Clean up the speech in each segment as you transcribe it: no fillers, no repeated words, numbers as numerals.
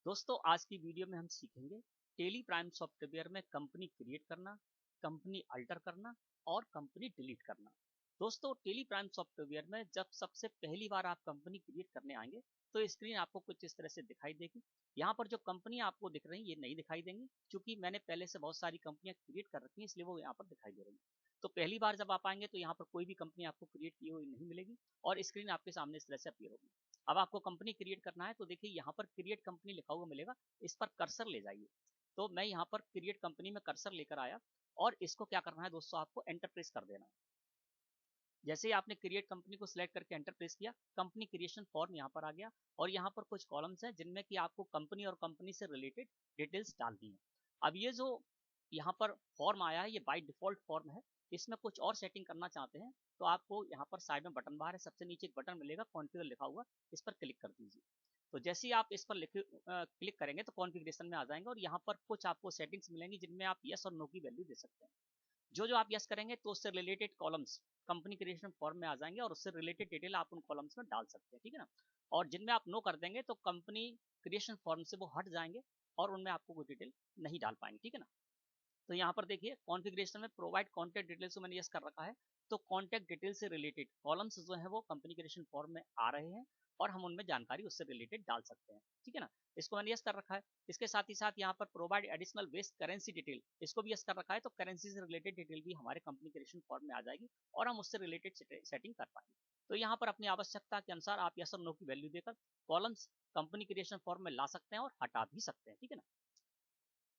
दोस्तों आज की वीडियो में हम सीखेंगे टेली प्राइम सॉफ्टवेयर में कंपनी क्रिएट करना, कंपनी अल्टर करना और कंपनी डिलीट करना। दोस्तों टेली प्राइम सॉफ्टवेयर में जब सबसे पहली बार आप कंपनी क्रिएट करने आएंगे तो स्क्रीन आपको कुछ इस तरह से दिखाई देगी। यहाँ पर जो कंपनी आपको दिख रही है ये नहीं दिखाई देंगी, क्योंकि मैंने पहले से बहुत सारी कंपनियां क्रिएट कर रखी हैं, इसलिए वो यहाँ पर दिखाई दे रही है। तो पहली बार जब आप आएंगे तो यहाँ पर कोई भी कंपनी आपको क्रिएट की हुई नहीं मिलेगी और स्क्रीन आपके सामने इस तरह से अपीयर होगी। अब आपको कंपनी क्रिएट करना है तो देखिए यहाँ पर क्रिएट कंपनी लिखा हुआ मिलेगा, इस पर कर्सर ले जाइए। तो मैं यहाँ पर क्रिएट कंपनी में कर्सर लेकर आया और इसको क्या करना है दोस्तों, आपको एंटर प्रेस कर देना है। जैसे ही आपने क्रिएट कंपनी को सिलेक्ट करके एंटर प्रेस किया, कंपनी क्रिएशन फॉर्म यहाँ पर आ गया और यहाँ पर कुछ कॉलम्स हैं जिनमें कि आपको कंपनी और कंपनी से रिलेटेड डिटेल्स डालनी है। अब ये जो यहाँ पर फॉर्म आया है ये बाय डिफॉल्ट फॉर्म है, इसमें कुछ और सेटिंग करना चाहते हैं तो आपको यहाँ पर साइड में बटन बार है, सबसे नीचे एक बटन मिलेगा कॉन्फ़िगर लिखा हुआ, इस पर क्लिक कर दीजिए। तो जैसे ही आप इस पर क्लिक करेंगे तो कॉन्फ़िगरेशन में आ जाएंगे और यहाँ पर कुछ आपको सेटिंग्स मिलेंगी जिनमें आप यस और नो की वैल्यू दे सकते हैं। जो जो आप यस करेंगे तो उससे related columns company creation form में आ जाएंगे और उससे रिलेटेड डिटेल आप उन कॉलम्स में डाल सकते हैं, ठीक है ना। और जिनमें आप नो कर देंगे तो कंपनी क्रिएशन फॉर्म से वो हट जाएंगे और उनमें आपको कोई डिटेल नहीं डाल पाएंगे, ठीक है ना। तो यहाँ पर देखिए कॉन्फ़िगरेशन में प्रोवाइड कॉन्टैक्ट डिटेल्स को मैंने यस कर रखा है, तो कॉन्टैक्ट डिटेल से रिलेटेड कॉलम्स जो है वो कंपनी क्रिएशन फॉर्म में आ रहे हैं और हम उनमें जानकारी उससे रिलेटेड डाल सकते हैं, ठीक है ना। इसको मैंने यस कर रखा है। इसके साथ ही साथ यहाँ पर provide additional west currency detail, इसको भी यस कर रखा है, तो करेंसी से रिलेटेड डिटेल भी हमारे कंपनी क्रिएशन फॉर्म में आ जाएगी और हम उससे रिलेटेड सेटिंग कर पाएंगे। तो यहाँ पर अपनी आवश्यकता के अनुसार आप यस और नो की वैल्यू देकर कॉलम्स कंपनी क्रिएशन फॉर्म में ला सकते हैं और हटा भी सकते हैं, ठीक है ना।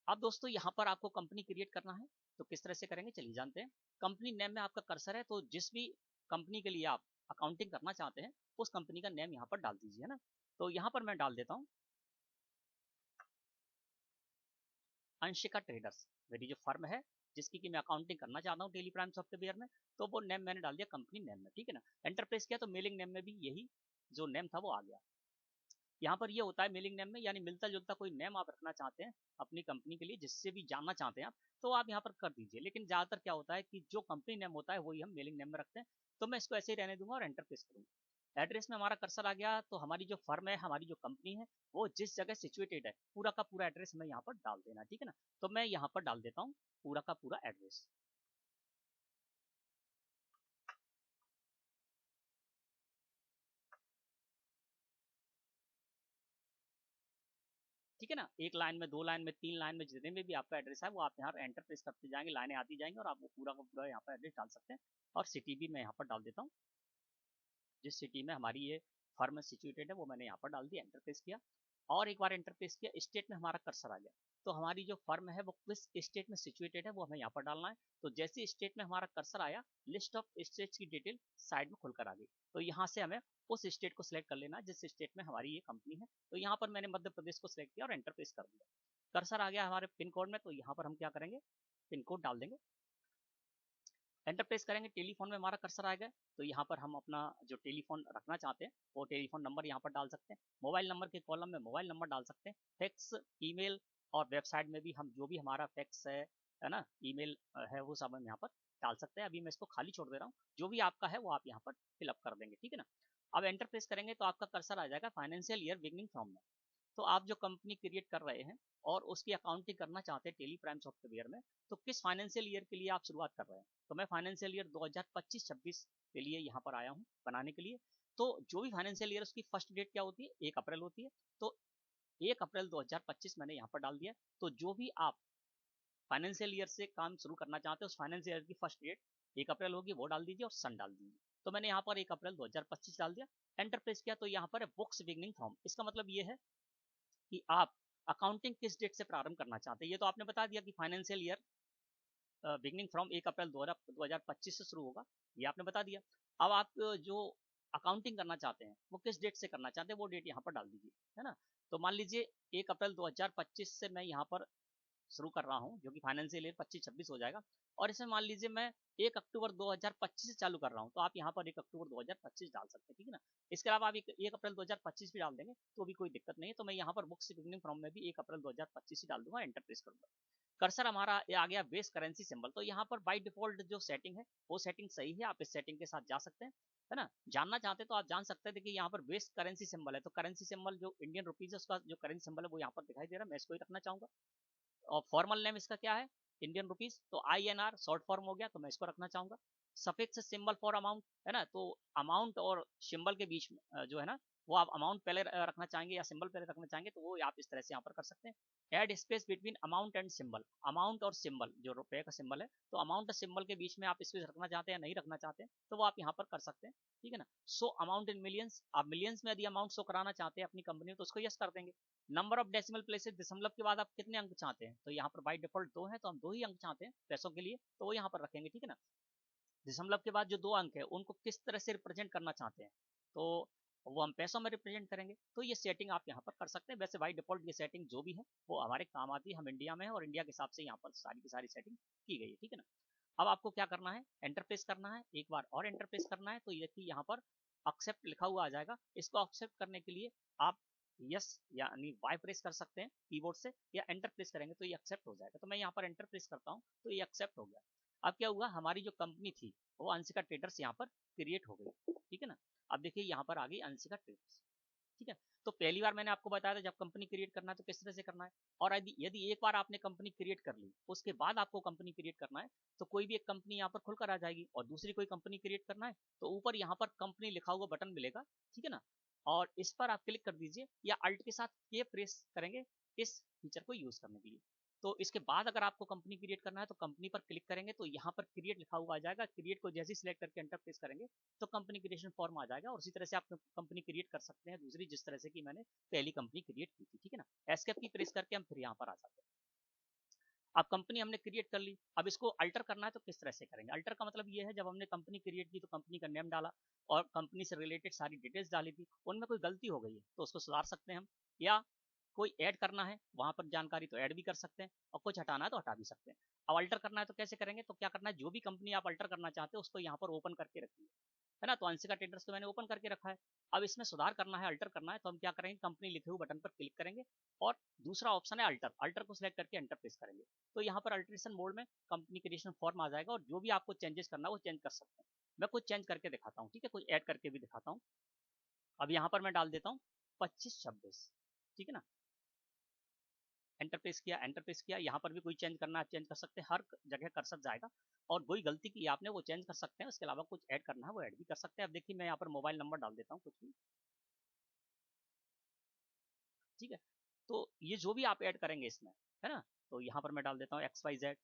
अब दोस्तों यहाँ पर आपको कंपनी क्रिएट करना है तो किस तरह से करेंगे चलिए जानते हैं। कंपनी नेम में आपका कर्सर है तो जिस भी कंपनी के लिए आप अकाउंटिंग करना चाहते हैं उस कंपनी का नेम यहाँ पर डाल दीजिए, है ना। तो यहाँ पर मैं डाल देता हूँ अंशिका ट्रेडर्स, मेरी जो फर्म है जिसकी कि मैं अकाउंटिंग करना चाहता हूँ टेली प्राइम सॉफ्टवेयर में, तो वो नेम मैंने डाल दिया कंपनी नेम में, ठीक है ना। एंटर प्रेस किया तो मेलिंग नेम में भी यही जो नेम था वो आ गया। यहाँ पर ये होता है मेलिंग नेम में, यानी मिलता जुलता कोई नेम आप रखना चाहते हैं अपनी कंपनी के लिए, जिससे भी जानना चाहते हैं आप, तो आप यहाँ पर कर दीजिए। लेकिन ज़्यादातर क्या होता है कि जो कंपनी नेम होता है वही हम मेलिंग नेम में रखते हैं, तो मैं इसको ऐसे ही रहने दूंगा और एंटर प्रेस करूँगा। एड्रेस में हमारा कर्सर आ गया, तो हमारी जो फर्म है, हमारी जो कंपनी है, वो जिस जगह सिचुएटेड है पूरा का पूरा एड्रेस हमें यहाँ पर डाल देना, ठीक है ना। तो मैं यहाँ पर डाल देता हूँ पूरा का पूरा एड्रेस, ठीक है ना। एक लाइन में, दो लाइन में, तीन लाइन में, जितने में भी आपका एड्रेस है वो आप यहाँ एंटर प्रेस करते जाएंगे, लाइनें आती जाएंगी और आप वो पूरा का पूरा यहाँ पर एड्रेस डाल सकते हैं। और सिटी भी मैं यहाँ पर डाल देता हूँ, जिस सिटी में हमारी ये फर्म सिचुएटेड है वो मैंने यहाँ पर डाल दिया, एंटर प्रेस किया। और एक बार एंटर प्रेस किया, स्टेट में हमारा कर्सर आ गया, तो हमारी जो फर्म है वो किस स्टेट में सिचुएटेड है वो हमें यहाँ पर डालना है। तो जैसे स्टेट में हमारा कर्सर आया, लिस्ट ऑफ स्टेट्स की डिटेल साइड में खुलकर आ गई, तो यहाँ से हमें उस स्टेट को सिलेक्ट कर लेना जिस स्टेट में हमारी ये कंपनी है। तो यहाँ पर मैंने मध्य प्रदेश को सिलेक्ट किया और एंटर प्रेस कर दिया। कर्सर आ गया हमारे पिन कोड में, तो यहाँ पर हम क्या करेंगे, पिन कोड डाल देंगे। एंटर प्रेस करेंगे, टेलीफोन में हमारा कर्सर आएगा, तो यहाँ पर हम अपना जो टेलीफोन रखना चाहते हैं वो टेलीफोन नंबर यहाँ पर डाल सकते हैं। मोबाइल नंबर के कॉलम में मोबाइल नंबर डाल सकते हैं। फैक्स, ईमेल और वेबसाइट में भी हम जो भी हमारा फैक्स है ना, ईमेल है, वो सब हम यहाँ पर डाल सकते हैं। अभी मैं इसको खाली छोड़ दे रहा हूँ, जो भी आपका है वो आप यहाँ पर फिलअप कर देंगे, ठीक है ना। अब एंटर प्रेस करेंगे तो आपका कर्सर आ जाएगा फाइनेंशियल ईयर बिगनिंग फ्रॉम में। तो आप जो कंपनी क्रिएट कर रहे हैं और उसकी अकाउंटिंग करना चाहते हैं टेली प्राइम सॉफ्टवेयर में, तो किस फाइनेंशियल ईयर के लिए आप शुरुआत कर रहे हैं। तो मैं फाइनेंशियल ईयर 2025-26 के लिए यहाँ पर आया हूँ बनाने के लिए। तो जो भी फाइनेंशियल ईयर उसकी फर्स्ट डेट क्या होती है, 1 अप्रैल होती है, तो 1 अप्रैल 2025 मैंने यहाँ पर डाल दिया। तो जो भी आप फाइनेंशियल ईयर से काम शुरू करना चाहते हैं उस फाइनेंशियल ईयर की फर्स्ट डेट 1 अप्रैल होगी, वो डाल दीजिए और सन डाल दीजिए। तो मैंने यहाँ पर 1 अप्रैल 2025 डाल दिया, एंटर प्रेस किया, तो यहाँ पर बुक्स बिगनिंग फ्रॉम, इसका मतलब ये है कि आप अकाउंटिंग किस डेट से प्रारंभ करना चाहते हैं। ये तो आपने बता दिया कि फाइनेंशियल ईयर बिगनिंग फ्रॉम 1 अप्रैल 2025 से शुरू होगा, ये आपने बता दिया। अब आप जो अकाउंटिंग करना चाहते हैं वो किस डेट से करना चाहते हैं वो डेट यहाँ पर डाल दीजिए, है ना। तो मान लीजिए 1 अप्रैल 2025 से मैं यहाँ पर शुरू कर रहा हूँ, जो कि फाइनेंशियल ईयर 25-26 हो जाएगा। और इसमें मान लीजिए मैं 1 अक्टूबर 2025 से चालू कर रहा हूँ, तो आप यहाँ पर 1 अक्टूबर 2025 डाल सकते हैं, ठीक है ना। इसके अलावा आप 1 अप्रैल 2025 भी डाल देंगे तो भी कोई दिक्कत नहीं है। तो मैं यहाँ पर बुक्स बिगनिंग फ्रॉम में भी 1 अप्रैल 2025 ही डाल दूंगा, एंटर प्रेस करूंगा। कर्सर हमारा आ गया बेस करेंसी सिंबल, तो यहाँ पर बाय डिफॉल्ट जो सेटिंग है वो सेटिंग सही है, आप इस सेटिंग के साथ जा सकते हैं। है ना। जानना चाहते तो आप जान सकते थे कि यहाँ पर बेस्ट करेंसी सिंबल है, तो करेंसी सिंबल जो इंडियन रुपीज है उसका जो करेंसी सिंबल है वो यहाँ पर दिखाई दे रहा है, मैं इसको ही रखना चाहूंगा। और फॉर्मल नेम इसका क्या है, इंडियन रुपीज, तो INR शॉर्ट फॉर्म हो गया, तो मैं इसको रखना चाहूंगा। सफिक्स सिंबल फॉर अमाउंट, है ना, तो अमाउंट और सिंबल के बीच में जो है ना, वो आप अमाउंट पहले रखना चाहेंगे या सिंबल पहले रखना चाहेंगे, तो वो आप इस तरह से यहाँ पर कर सकते हैं। Add space between amount and symbol, amount और सिंबल जो रुपए का सिंबल है, तो अमाउंट और सिंबल के बीच में आप स्पेस रखना चाहते हैं या नहीं रखना चाहते हैं, तो वो आप यहाँ पर कर सकते हैं, ठीक है ना। सो अमाउंट इन मिलियंस, आप मिलियंस में यदि अमाउंट शो कराना चाहते हैं अपनी कंपनी में, तो उसको यस कर देंगे। नंबर ऑफ डेसिमल प्लेसेस, दशमलव के बाद आप कितने अंक चाहते हैं, तो यहाँ पर बाय डिफॉल्ट 2 है, तो हम 2 ही अंक चाहते हैं पैसों के लिए, तो वो यहाँ पर रखेंगे, ठीक है ना। दशमलव के बाद जो 2 अंक है उनको किस तरह से रिप्रेजेंट करना चाहते हैं, तो वो हम पैसों में रिप्रेजेंट करेंगे, तो ये सेटिंग आप यहाँ पर कर सकते हैं। वैसे बाय डिफॉल्ट ये सेटिंग जो भी है वो हमारे काम आती है, हम इंडिया में है और इंडिया के हिसाब से यहाँ पर सारी की सारी सेटिंग की गई है, ठीक है ना। अब आपको क्या करना है, एंटर प्रेस करना है, एक बार और एंटर प्रेस करना है, तो ये देखिए यहाँ पर एक्सेप्ट लिखा हुआ आ जाएगा। इसको एक्सेप्ट करने के लिए आप यस यानी वाई प्रेस कर सकते हैं कीबोर्ड से, या एंटर प्रेस करेंगे तो ये एक्सेप्ट हो जाएगा। तो मैं यहाँ पर एंटर प्रेस करता हूँ, तो ये एक्सेप्ट हो गया। अब क्या हुआ, हमारी जो कंपनी थी वो अंशिका ट्रेडर्स यहाँ पर क्रिएट हो गई, ठीक है ना। अब देखिए यहाँ पर आ गई अंशिका ट्रेडर्स, ठीक है। तो पहली बार मैंने आपको बताया था जब कंपनी क्रिएट करना है तो किस तरह से करना है, और यदि एक बार आपने कंपनी क्रिएट कर ली उसके बाद आपको कंपनी क्रिएट करना है, तो कोई भी एक कंपनी यहाँ पर खुलकर आ जाएगी, और दूसरी कोई कंपनी क्रिएट करना है तो ऊपर यहाँ पर कंपनी लिखा हुआ बटन मिलेगा, ठीक है ना, और इस पर आप क्लिक कर दीजिए, या अल्ट के साथ ये प्रेस करेंगे इस फीचर को यूज करने के लिए। तो इसके बाद अगर आपको कंपनी क्रिएट करना है तो कंपनी पर क्लिक करेंगे, तो यहाँ पर क्रिएट लिखा हुआ आ जाएगा, क्रिएट को जैसे ही सिलेक्ट करके एंटर प्रेस करेंगे तो कंपनी क्रिएशन फॉर्म आ जाएगा, और उसी तरह से आप कंपनी क्रिएट कर सकते हैं दूसरी, जिस तरह से कि मैंने पहली कंपनी क्रिएट की थी, ठीक है ना। एस्केप की प्रेस करके हम फिर यहाँ पर आ जाते हैं। अब कंपनी हमने क्रिएट कर ली, अब इसको अल्टर करना है तो किस तरह से करेंगे। अल्टर का मतलब ये है, जब हमने कंपनी क्रिएट की तो कंपनी का नेम डाला और कंपनी से रिलेटेड सारी डिटेल्स डाली थी, उनमें कोई गलती हो गई है तो उसको सुधार सकते हैं हम, या कोई ऐड करना है वहां पर जानकारी तो ऐड भी कर सकते हैं, और कुछ हटाना है तो हटा भी सकते हैं। अब अल्टर करना है तो कैसे करेंगे, तो क्या करना है, जो भी कंपनी आप अल्टर करना चाहते हैं उसको यहाँ पर ओपन करके रखिए, है ना। तो अंशिका ट्रेडर्स को मैंने ओपन करके रखा है। अब इसमें सुधार करना है, अल्टर करना है, तो हम क्या करेंगे, कंपनी लिखे हुए बटन पर क्लिक करेंगे, और दूसरा ऑप्शन है अल्टर, अल्टर को सिलेक्ट करके एंटर प्रेस करेंगे, तो यहाँ पर अल्ट्रेशन मोड में कंपनी क्रिएशन फॉर्म आ जाएगा, और जो भी आपको चेंजेस करना है वो चेंज कर सकते हैं। मैं कुछ चेंज करके दिखाता हूँ, ठीक है, कुछ ऐड करके भी दिखाता हूँ। अब यहाँ पर मैं डाल देता हूँ 2526, ठीक है ना। एंटर प्रेस किया, एंटर प्रेस किया, यहाँ पर भी कोई चेंज करना है चेंज कर सकते हैं, हर जगह कर्सर जाएगा, और कोई गलती की आपने वो चेंज कर सकते हैं, उसके अलावा कुछ ऐड करना है वो ऐड भी कर सकते हैं। अब देखिए मैं यहाँ पर मोबाइल नंबर डाल देता हूँ कुछ भी, ठीक है। तो ये जो भी आप ऐड करेंगे इसमें, है ना, तो यहाँ पर मैं डाल देता हूँ XYZ,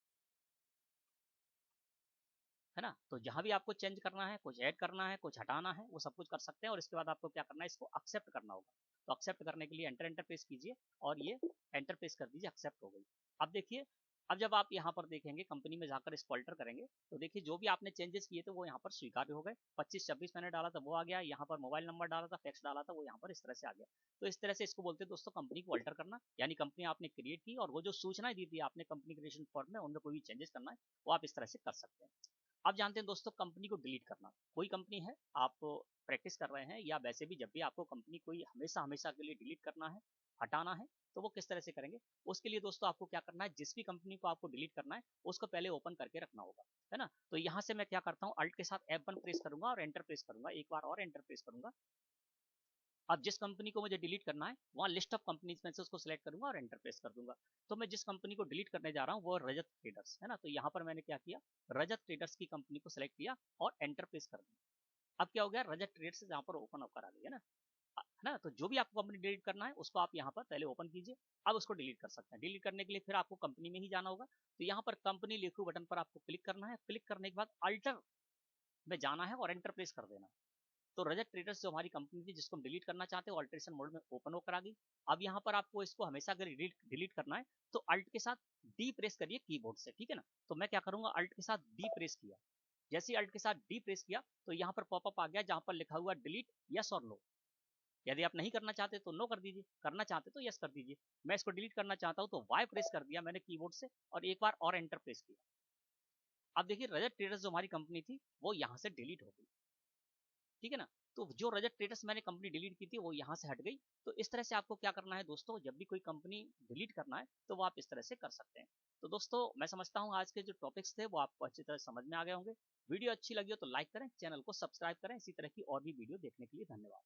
है ना। तो जहाँ भी आपको चेंज करना है, कुछ ऐड करना है, कुछ हटाना है, वो सब कुछ कर सकते हैं, और इसके बाद आपको क्या करना है, इसको एक्सेप्ट करना होगा। तो एक्सेप्ट करने के लिए एंटर एंटर प्रेस कीजिए, और ये एंटर प्रेस कर दीजिए, एक्सेप्ट हो गई। अब देखिए, अब जब आप यहाँ पर देखेंगे कंपनी में जाकर इसको अल्टर करेंगे, तो देखिए जो भी आपने चेंजेस किए थे वो यहाँ पर स्वीकार्य हो गए। 2526 मैंने डाला था वो आ गया, यहाँ पर मोबाइल नंबर डाला था, फैक्स डाला था, वो यहाँ पर इस तरह से आ गया। तो इस तरह से इसको बोलते हैं दोस्तों कंपनी को अल्टर करना, यानी कंपनी आपने क्रिएट की और वो जो सूचनाएं दी थी आपने कंपनी क्रिएशन फॉर्म में, उनमें कोई भी चेंजेस करना है वो आप इस तरह से कर सकते हैं। आप जानते हैं दोस्तों कंपनी को डिलीट करना, कोई कंपनी है आप प्रैक्टिस कर रहे हैं, या वैसे भी जब भी आपको कंपनी कोई हमेशा हमेशा के लिए डिलीट करना है, हटाना है, तो वो किस तरह से करेंगे। उसके लिए दोस्तों आपको क्या करना है, जिस भी कंपनी को आपको डिलीट करना है उसको पहले ओपन करके रखना होगा, है ना। तो यहाँ से मैं क्या करता हूँ, अल्ट के साथ F1 प्रेस करूंगा और एंटर प्रेस करूंगा, एक बार और एंटर प्रेस करूंगा। अब जिस कंपनी को मुझे डिलीट करना है वहाँ लिस्ट ऑफ कंपनीज में से उसको सिलेक्ट करूंगा और एंटर प्रेस कर दूंगा। तो मैं जिस कंपनी को डिलीट करने जा रहा हूँ वो रजत ट्रेडर्स, है ना। तो यहाँ पर मैंने क्या किया, रजत ट्रेडर्स की कंपनी को सिलेक्ट किया और एंटर प्रेस कर दिया। अब क्या हो गया, रजत ट्रेडर्स यहाँ पर ओपन होकर आ गई, है ना। है ना, तो जो भी आपको कंपनी डिलीट करना है उसको आप यहाँ पर पहले ओपन कीजिए। अब उसको डिलीट कर सकते हैं। डिलीट करने के लिए फिर आपको कंपनी में ही जाना होगा, तो यहाँ पर कंपनी लिखो बटन पर आपको क्लिक करना है। क्लिक करने के बाद अल्टर में जाना है और एंटर प्रेस कर देना। तो रजत ट्रेडर्स जो हमारी कंपनी थी जिसको हम डिलीट करना चाहते हैं अल्ट्रेशन मोड में ओपन होकर आ गई। अब यहाँ पर आपको इसको हमेशा अगर डिलीट करना है तो अल्ट के साथ डी प्रेस करिए कीबोर्ड से, ठीक है ना। तो मैं क्या करूंगा, अल्ट के साथ डी प्रेस किया, जैसे ही अल्ट के साथ डी प्रेस किया तो यहाँ पर पॉपअप आ गया जहाँ पर लिखा हुआ डिलीट यस और नो। यदि आप नहीं करना चाहते तो नो कर दीजिए, करना चाहते तो यस कर दीजिए। मैं इसको डिलीट करना चाहता हूँ तो वाई प्रेस कर दिया मैंने कीबोर्ड से और एक बार और एंटर प्रेस किया। अब देखिए रजत ट्रेडर्स जो हमारी कंपनी थी वो यहाँ से डिलीट हो गई, ठीक है ना। तो जो रजत ट्रेडर्स मैंने कंपनी डिलीट की थी वो यहाँ से हट गई। तो इस तरह से आपको क्या करना है दोस्तों, जब भी कोई कंपनी डिलीट करना है तो वो आप इस तरह से कर सकते हैं। तो दोस्तों मैं समझता हूँ आज के जो टॉपिक्स थे वो आपको अच्छी तरह समझ में आ गए होंगे। वीडियो अच्छी लगी हो तो लाइक करें, चैनल को सब्सक्राइब करें। इसी तरह की और भी वीडियो देखने के लिए धन्यवाद।